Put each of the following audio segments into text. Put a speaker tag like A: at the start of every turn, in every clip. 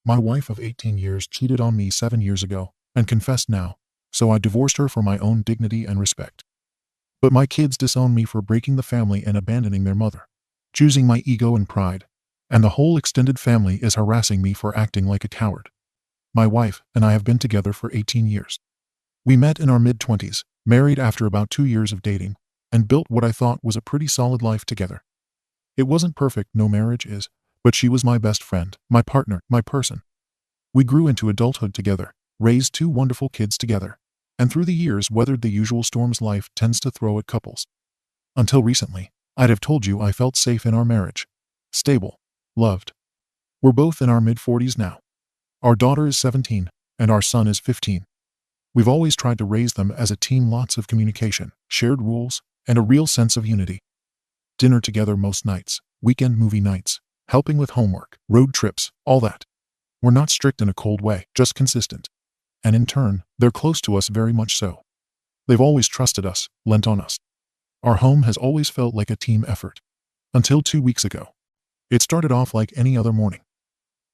A: My wife of 18 years cheated on me 7 years ago and confessed now, so I divorced her for my own dignity and respect. But my kids disown me for breaking the family and abandoning their mother, choosing my ego and pride, and the whole extended family is harassing me for acting like a coward. My wife and I have been together for 18 years. We met in our mid-20s, married after about 2 years of dating, and built what I thought was a pretty solid life together. It wasn't perfect, no marriage is, but she was my best friend, my partner, my person. We grew into adulthood together, raised 2 wonderful kids together, and through the years weathered the usual storms life tends to throw at couples. Until recently, I'd have told you I felt safe in our marriage. Stable. Loved. We're both in our mid-40s now. Our daughter is 17, and our son is 15. We've always tried to raise them as a team, lots of communication, shared rules, and a real sense of unity. Dinner together most nights, weekend movie nights, helping with homework, road trips, all that. We're not strict in a cold way, just consistent. And in turn, they're close to us, very much so. They've always trusted us, lent on us. Our home has always felt like a team effort. Until 2 weeks ago. It started off like any other morning.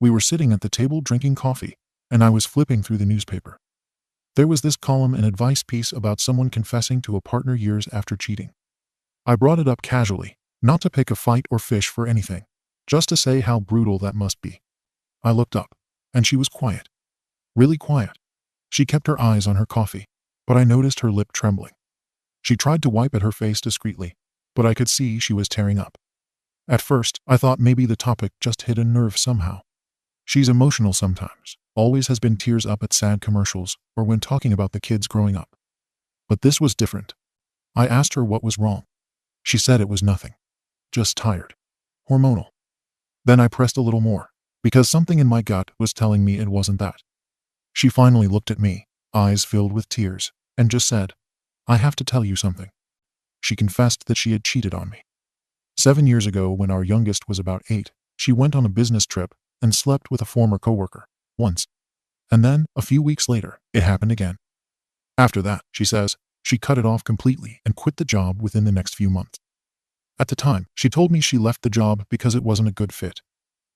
A: We were sitting at the table drinking coffee, and I was flipping through the newspaper. There was this column and advice piece about someone confessing to a partner years after cheating. I brought it up casually, not to pick a fight or fish for anything, just to say how brutal that must be. I looked up, and she was quiet. Really quiet. She kept her eyes on her coffee, but I noticed her lip trembling. She tried to wipe at her face discreetly, but I could see she was tearing up. At first, I thought maybe the topic just hit a nerve somehow. She's emotional sometimes, always has been, tears up at sad commercials or when talking about the kids growing up. But this was different. I asked her what was wrong. She said it was nothing. Just tired. Hormonal. Then I pressed a little more, because something in my gut was telling me it wasn't that. She finally looked at me, eyes filled with tears, and just said, "I have to tell you something." She confessed that she had cheated on me. 7 years ago, when our youngest was about 8, she went on a business trip and slept with a former coworker, once. And then, a few weeks later, it happened again. After that, she says, she cut it off completely and quit the job within the next few months. At the time, she told me she left the job because it wasn't a good fit.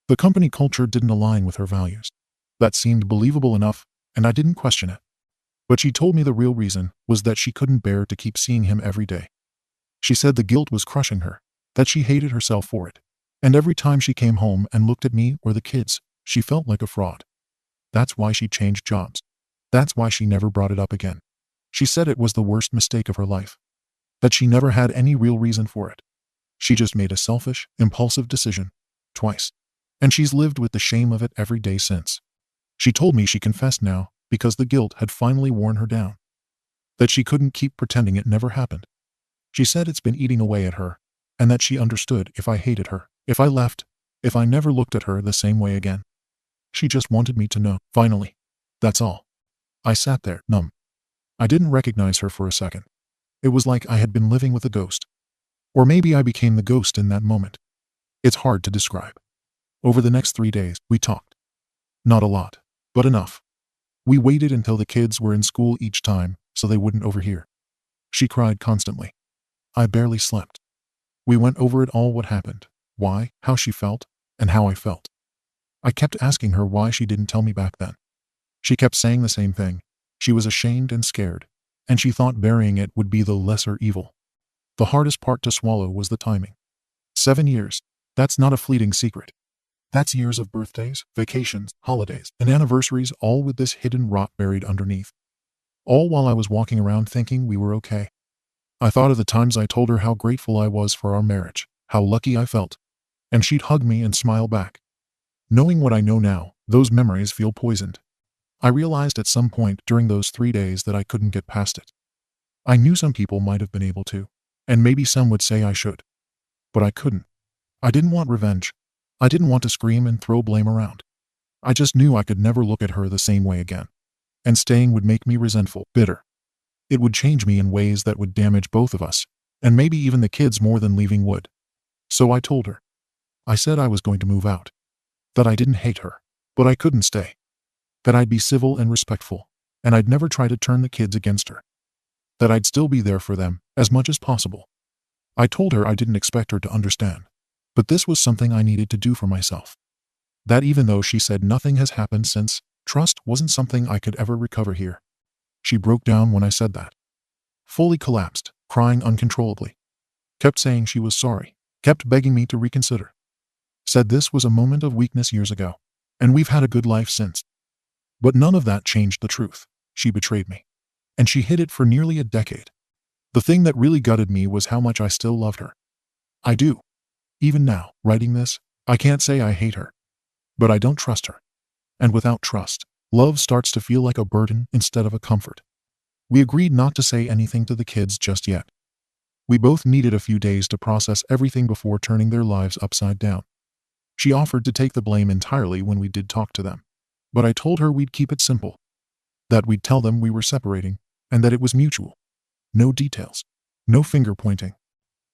A: The company culture didn't align with her values. That seemed believable enough, and I didn't question it. But she told me the real reason was that she couldn't bear to keep seeing him every day. She said the guilt was crushing her, that she hated herself for it, and every time she came home and looked at me or the kids, she felt like a fraud. That's why she changed jobs. That's why she never brought it up again. She said it was the worst mistake of her life. That she never had any real reason for it. She just made a selfish, impulsive decision. Twice. And she's lived with the shame of it every day since. She told me she confessed now because the guilt had finally worn her down. That she couldn't keep pretending it never happened. She said it's been eating away at her, and that she understood if I hated her, if I left, if I never looked at her the same way again. She just wanted me to know, finally. That's all. I sat there, numb. I didn't recognize her for a second. It was like I had been living with a ghost. Or maybe I became the ghost in that moment. It's hard to describe. Over the next 3 days, we talked. Not a lot, but enough. We waited until the kids were in school each time, so they wouldn't overhear. She cried constantly. I barely slept. We went over it all, what happened, why, how she felt, and how I felt. I kept asking her why she didn't tell me back then. She kept saying the same thing. She was ashamed and scared, and she thought burying it would be the lesser evil. The hardest part to swallow was the timing. 7 years. That's not a fleeting secret. That's years of birthdays, vacations, holidays, and anniversaries, all with this hidden rot buried underneath. All while I was walking around thinking we were okay. I thought of the times I told her how grateful I was for our marriage, how lucky I felt, and she'd hug me and smile back. Knowing what I know now, those memories feel poisoned. I realized at some point during those 3 days that I couldn't get past it. I knew some people might have been able to, and maybe some would say I should. But I couldn't. I didn't want revenge. I didn't want to scream and throw blame around. I just knew I could never look at her the same way again. And staying would make me resentful, bitter. It would change me in ways that would damage both of us, and maybe even the kids more than leaving would. So I told her. I said I was going to move out. That I didn't hate her, but I couldn't stay. That I'd be civil and respectful, and I'd never try to turn the kids against her. That I'd still be there for them, as much as possible. I told her I didn't expect her to understand, but this was something I needed to do for myself. That even though she said nothing has happened since, trust wasn't something I could ever recover here. She broke down when I said that. Fully collapsed, crying uncontrollably. Kept saying she was sorry. Kept begging me to reconsider. Said this was a moment of weakness years ago, and we've had a good life since. But none of that changed the truth. She betrayed me. And she hid it for nearly a decade. The thing that really gutted me was how much I still loved her. I do. Even now, writing this, I can't say I hate her. But I don't trust her. And without trust, love starts to feel like a burden instead of a comfort. We agreed not to say anything to the kids just yet. We both needed a few days to process everything before turning their lives upside down. She offered to take the blame entirely when we did talk to them. But I told her we'd keep it simple. That we'd tell them we were separating, and that it was mutual. No details. No finger pointing.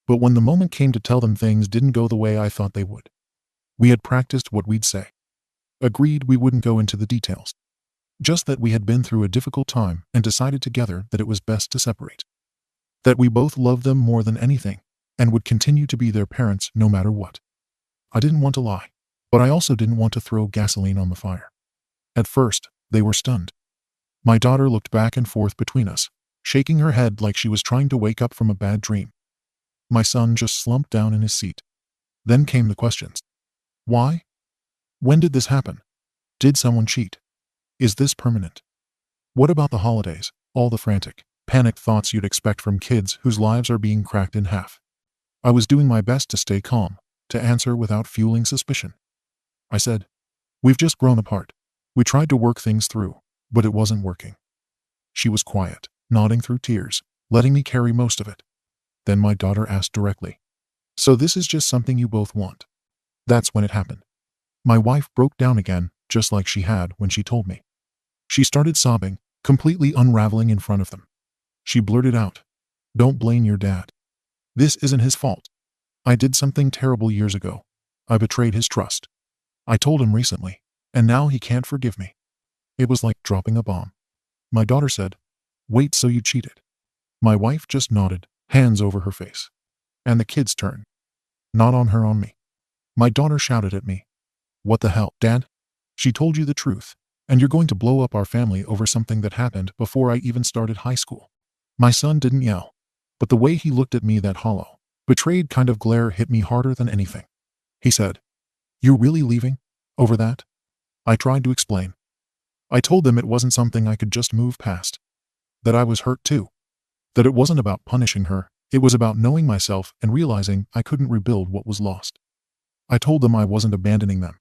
A: But when the moment came to tell them, things didn't go the way I thought they would. We had practiced what we'd say. Agreed we wouldn't go into the details. Just that we had been through a difficult time and decided together that it was best to separate. That we both loved them more than anything, and would continue to be their parents no matter what. I didn't want to lie, but I also didn't want to throw gasoline on the fire. At first, they were stunned. My daughter looked back and forth between us, shaking her head like she was trying to wake up from a bad dream. My son just slumped down in his seat. Then came the questions. Why? When did this happen? Did someone cheat? Is this permanent? What about the holidays? All the frantic, panicked thoughts you'd expect from kids whose lives are being cracked in half. I was doing my best to stay calm, to answer without fueling suspicion. I said, we've just grown apart. We tried to work things through, but it wasn't working. She was quiet, nodding through tears, letting me carry most of it. Then my daughter asked directly, so this is just something you both want? That's when it happened. My wife broke down again, just like she had when she told me. She started sobbing, completely unraveling in front of them. She blurted out, don't blame your dad. This isn't his fault. I did something terrible years ago. I betrayed his trust. I told him recently, and now he can't forgive me. It was like dropping a bomb. My daughter said, wait, so you cheated? My wife just nodded, hands over her face. And the kids turned. Not on her, on me. My daughter shouted at me, what the hell, Dad? She told you the truth, and you're going to blow up our family over something that happened before I even started high school. My son didn't yell, but the way he looked at me, that hollow, betrayed kind of glare, hit me harder than anything. He said, you're really leaving? Over that? I tried to explain. I told them it wasn't something I could just move past. That I was hurt too. That it wasn't about punishing her, it was about knowing myself and realizing I couldn't rebuild what was lost. I told them I wasn't abandoning them.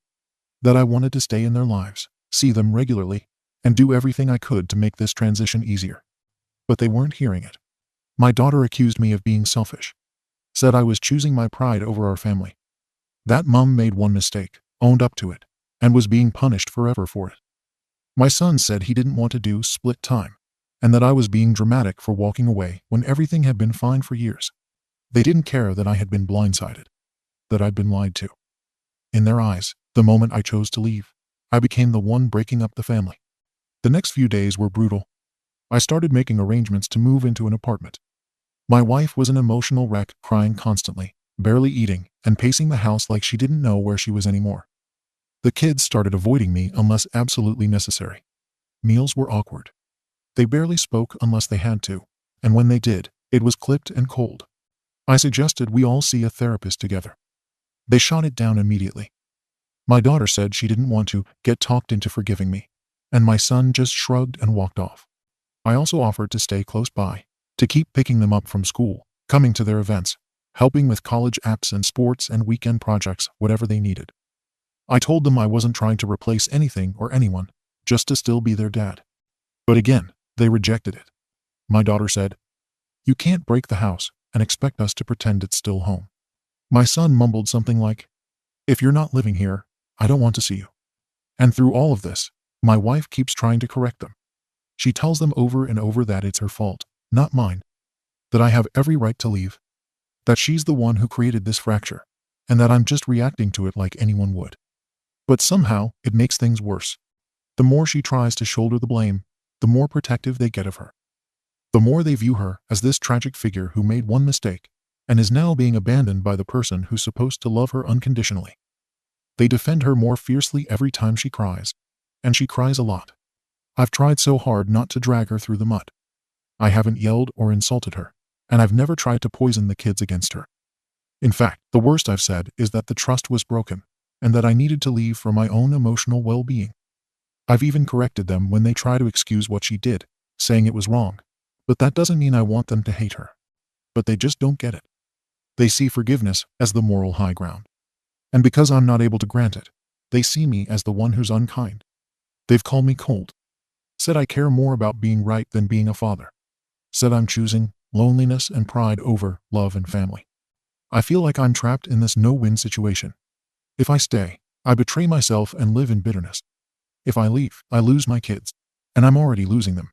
A: That I wanted to stay in their lives, see them regularly, and do everything I could to make this transition easier. But they weren't hearing it. My daughter accused me of being selfish. Said I was choosing my pride over our family. That mom made one mistake, owned up to it, and was being punished forever for it. My son said he didn't want to do split time, and that I was being dramatic for walking away when everything had been fine for years. They didn't care that I had been blindsided, that I'd been lied to. In their eyes, the moment I chose to leave, I became the one breaking up the family. The next few days were brutal. I started making arrangements to move into an apartment. My wife was an emotional wreck, crying constantly, barely eating, and pacing the house like she didn't know where she was anymore. The kids started avoiding me unless absolutely necessary. Meals were awkward. They barely spoke unless they had to, and when they did, it was clipped and cold. I suggested we all see a therapist together. They shot it down immediately. My daughter said she didn't want to get talked into forgiving me, and my son just shrugged and walked off. I also offered to stay close by, to keep picking them up from school, coming to their events, helping with college apps and sports and weekend projects, whatever they needed. I told them I wasn't trying to replace anything or anyone, just to still be their dad. But again, they rejected it. My daughter said, you can't break the house and expect us to pretend it's still home. My son mumbled something like, if you're not living here, I don't want to see you. And through all of this, my wife keeps trying to correct them. She tells them over and over that it's her fault, not mine. That I have every right to leave. That she's the one who created this fracture, and that I'm just reacting to it like anyone would. But somehow, it makes things worse. The more she tries to shoulder the blame, the more protective they get of her. The more they view her as this tragic figure who made one mistake, and is now being abandoned by the person who's supposed to love her unconditionally. They defend her more fiercely every time she cries. And she cries a lot. I've tried so hard not to drag her through the mud. I haven't yelled or insulted her, and I've never tried to poison the kids against her. In fact, the worst I've said is that the trust was broken, and that I needed to leave for my own emotional well-being. I've even corrected them when they try to excuse what she did, saying it was wrong. But that doesn't mean I want them to hate her. But they just don't get it. They see forgiveness as the moral high ground. And because I'm not able to grant it, they see me as the one who's unkind. They've called me cold. Said I care more about being right than being a father. Said I'm choosing loneliness and pride over love and family. I feel like I'm trapped in this no-win situation. If I stay, I betray myself and live in bitterness. If I leave, I lose my kids, and I'm already losing them.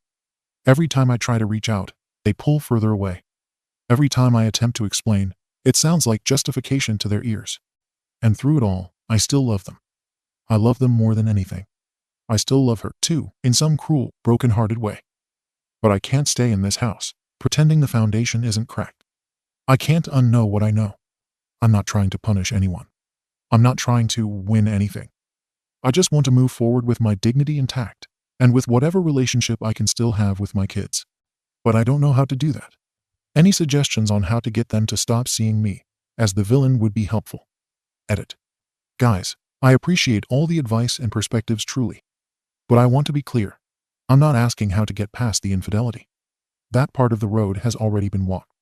A: Every time I try to reach out, they pull further away. Every time I attempt to explain, it sounds like justification to their ears. And through it all, I still love them. I love them more than anything. I still love her, too, in some cruel, broken-hearted way. But I can't stay in this house, pretending the foundation isn't cracked. I can't unknow what I know. I'm not trying to punish anyone. I'm not trying to win anything. I just want to move forward with my dignity intact, and with whatever relationship I can still have with my kids. But I don't know how to do that. Any suggestions on how to get them to stop seeing me as the villain would be helpful. Edit. Guys, I appreciate all the advice and perspectives truly. But I want to be clear. I'm not asking how to get past the infidelity. That part of the road has already been walked.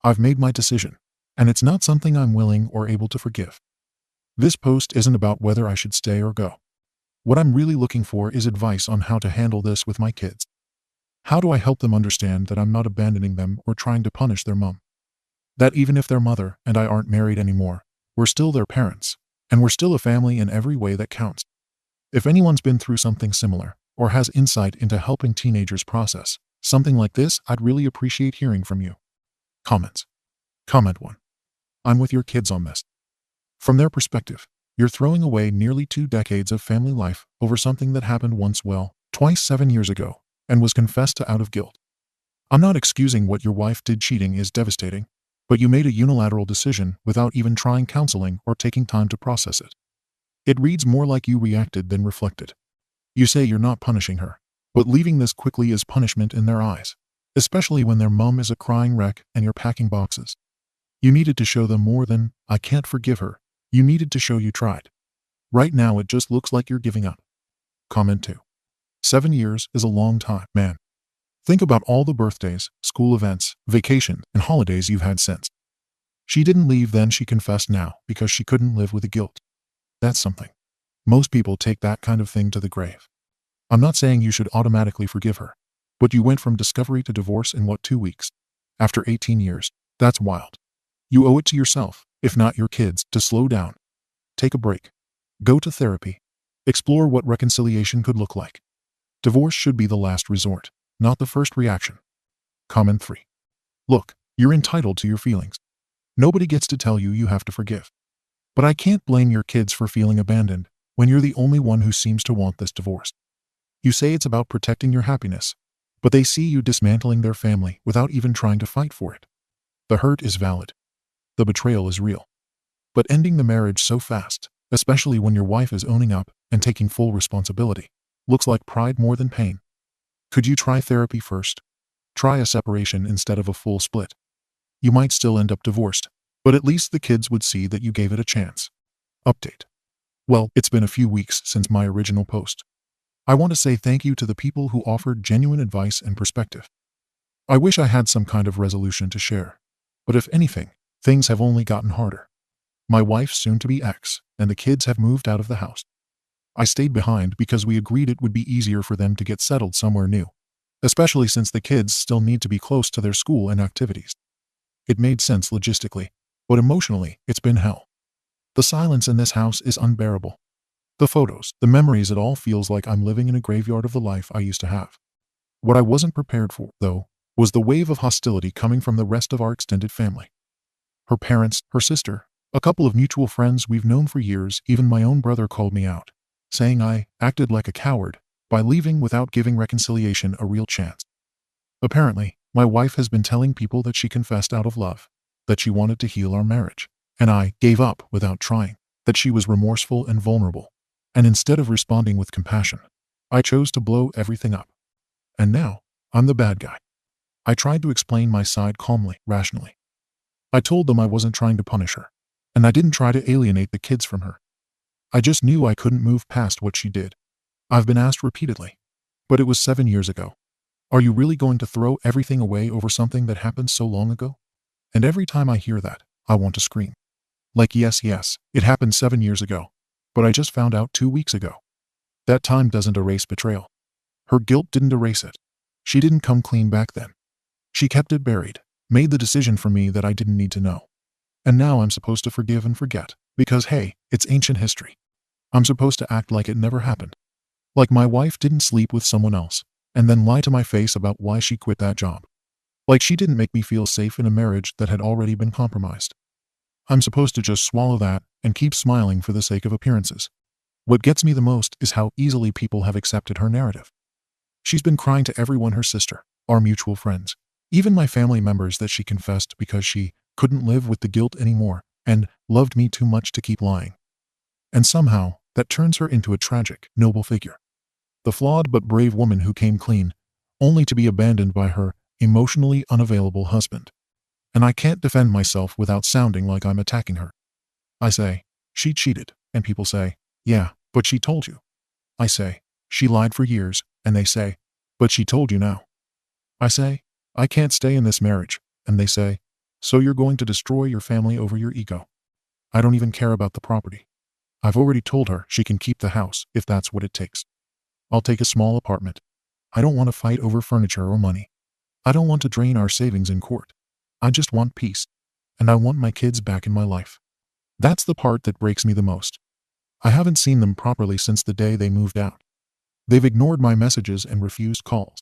A: I've made my decision, and it's not something I'm willing or able to forgive. This post isn't about whether I should stay or go. What I'm really looking for is advice on how to handle this with my kids. How do I help them understand that I'm not abandoning them or trying to punish their mom? That even if their mother and I aren't married anymore, we're still their parents, and we're still a family in every way that counts. If anyone's been through something similar, or has insight into helping teenagers process something like this, I'd really appreciate hearing from you. Comments. Comment 1. I'm with your kids on this. From their perspective, you're throwing away nearly 2 decades of family life over something that happened once, well, twice 7 years ago, and was confessed to out of guilt. I'm not excusing what your wife did. Cheating is devastating, but you made a unilateral decision without even trying counseling or taking time to process it. It reads more like you reacted than reflected. You say you're not punishing her, but leaving this quickly is punishment in their eyes, especially when their mom is a crying wreck and you're packing boxes. You needed to show them more than, I can't forgive her. You needed to show you tried. Right now it just looks like you're giving up. Comment 2. 7 years is a long time, man. Think about all the birthdays, school events, vacations, and holidays you've had since. She didn't leave then, she confessed now because she couldn't live with the guilt. That's something. Most people take that kind of thing to the grave. I'm not saying you should automatically forgive her, but you went from discovery to divorce in what, 2 weeks? After 18 years, that's wild. You owe it to yourself, if not your kids, to slow down. Take a break. Go to therapy. Explore what reconciliation could look like. Divorce should be the last resort, not the first reaction. Comment 3. Look, you're entitled to your feelings. Nobody gets to tell you you have to forgive. But I can't blame your kids for feeling abandoned when you're the only one who seems to want this divorce. You say it's about protecting your happiness, but they see you dismantling their family without even trying to fight for it. The hurt is valid. The betrayal is real. But ending the marriage so fast, especially when your wife is owning up and taking full responsibility, looks like pride more than pain. Could you try therapy first? Try a separation instead of a full split. You might still end up divorced, but at least the kids would see that you gave it a chance. Update. Well, it's been a few weeks since my original post. I want to say thank you to the people who offered genuine advice and perspective. I wish I had some kind of resolution to share, but if anything, things have only gotten harder. My wife's soon-to-be ex and the kids have moved out of the house. I stayed behind because we agreed it would be easier for them to get settled somewhere new, especially since the kids still need to be close to their school and activities. It made sense logistically, but emotionally, it's been hell. The silence in this house is unbearable. The photos, the memories, it all feels like I'm living in a graveyard of the life I used to have. What I wasn't prepared for, though, was the wave of hostility coming from the rest of our extended family. Her parents, her sister, a couple of mutual friends we've known for years, even my own brother called me out, saying I acted like a coward by leaving without giving reconciliation a real chance. Apparently, my wife has been telling people that she confessed out of love, that she wanted to heal our marriage, and I gave up without trying. that she was remorseful and vulnerable. And instead of responding with compassion, I chose to blow everything up. And now, I'm the bad guy. I tried to explain my side calmly, rationally. I told them I wasn't trying to punish her, and I didn't try to alienate the kids from her. I just knew I couldn't move past what she did. I've been asked repeatedly, but it was 7 years ago. Are you really going to throw everything away over something that happened so long ago? And every time I hear that, I want to scream. Like, yes, it happened 7 years ago, but I just found out 2 weeks ago. That time doesn't erase betrayal. Her guilt didn't erase it. She didn't come clean back then. She kept it buried, made the decision for me that I didn't need to know. And now I'm supposed to forgive and forget, because hey, it's ancient history. I'm supposed to act like it never happened. Like my wife didn't sleep with someone else, and then lie to my face about why she quit that job. Like she didn't make me feel safe in a marriage that had already been compromised. I'm supposed to just swallow that and keep smiling for the sake of appearances. What gets me the most is how easily people have accepted her narrative. She's been crying to everyone, her sister, our mutual friends, even my family members, that she confessed because she couldn't live with the guilt anymore and loved me too much to keep lying. And somehow, that turns her into a tragic, noble figure. The flawed but brave woman who came clean, only to be abandoned by her emotionally unavailable husband. And I can't defend myself without sounding like I'm attacking her. I say, she cheated, and people say, yeah, but she told you. I say, she lied for years, and they say, but she told you now. I say, I can't stay in this marriage, and they say, so you're going to destroy your family over your ego. I don't even care about the property. I've already told her she can keep the house if that's what it takes. I'll take a small apartment. I don't want to fight over furniture or money. I don't want to drain our savings in court. I just want peace, and I want my kids back in my life. That's the part that breaks me the most. I haven't seen them properly since the day they moved out. They've ignored my messages and refused calls.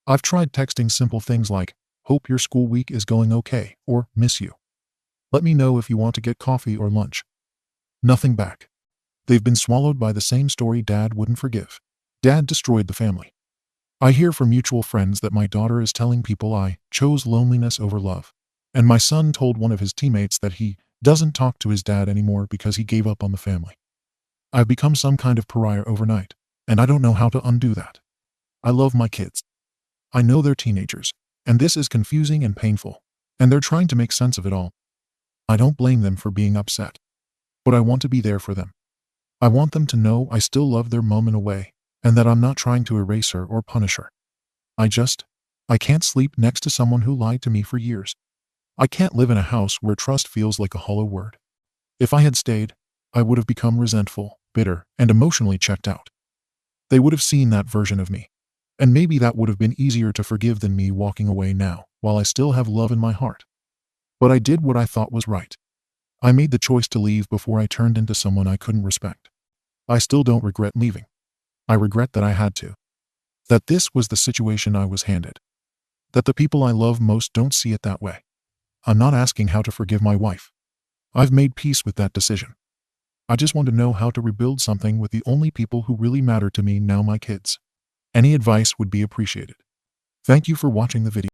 A: I've tried texting simple things like, hope your school week is going okay, or miss you. Let me know if you want to get coffee or lunch. Nothing back. They've been swallowed by the same story Dad wouldn't forgive. Dad destroyed the family. I hear from mutual friends that my daughter is telling people I chose loneliness over love. And my son told one of his teammates that he doesn't talk to his dad anymore because he gave up on the family. I've become some kind of pariah overnight, and I don't know how to undo that. I love my kids. I know they're teenagers, and this is confusing and painful, and they're trying to make sense of it all. I don't blame them for being upset, but I want to be there for them. I want them to know I still love their mom in a way, and that I'm not trying to erase her or punish her. I can't sleep next to someone who lied to me for years. I can't live in a house where trust feels like a hollow word. If I had stayed, I would have become resentful, bitter, and emotionally checked out. They would have seen that version of me. And maybe that would have been easier to forgive than me walking away now, while I still have love in my heart. But I did what I thought was right. I made the choice to leave before I turned into someone I couldn't respect. I still don't regret leaving. I regret that I had to. That this was the situation I was handed. That the people I love most don't see it that way. I'm not asking how to forgive my wife. I've made peace with that decision. I just want to know how to rebuild something with the only people who really matter to me now, my kids. Any advice would be appreciated. Thank you for watching the video.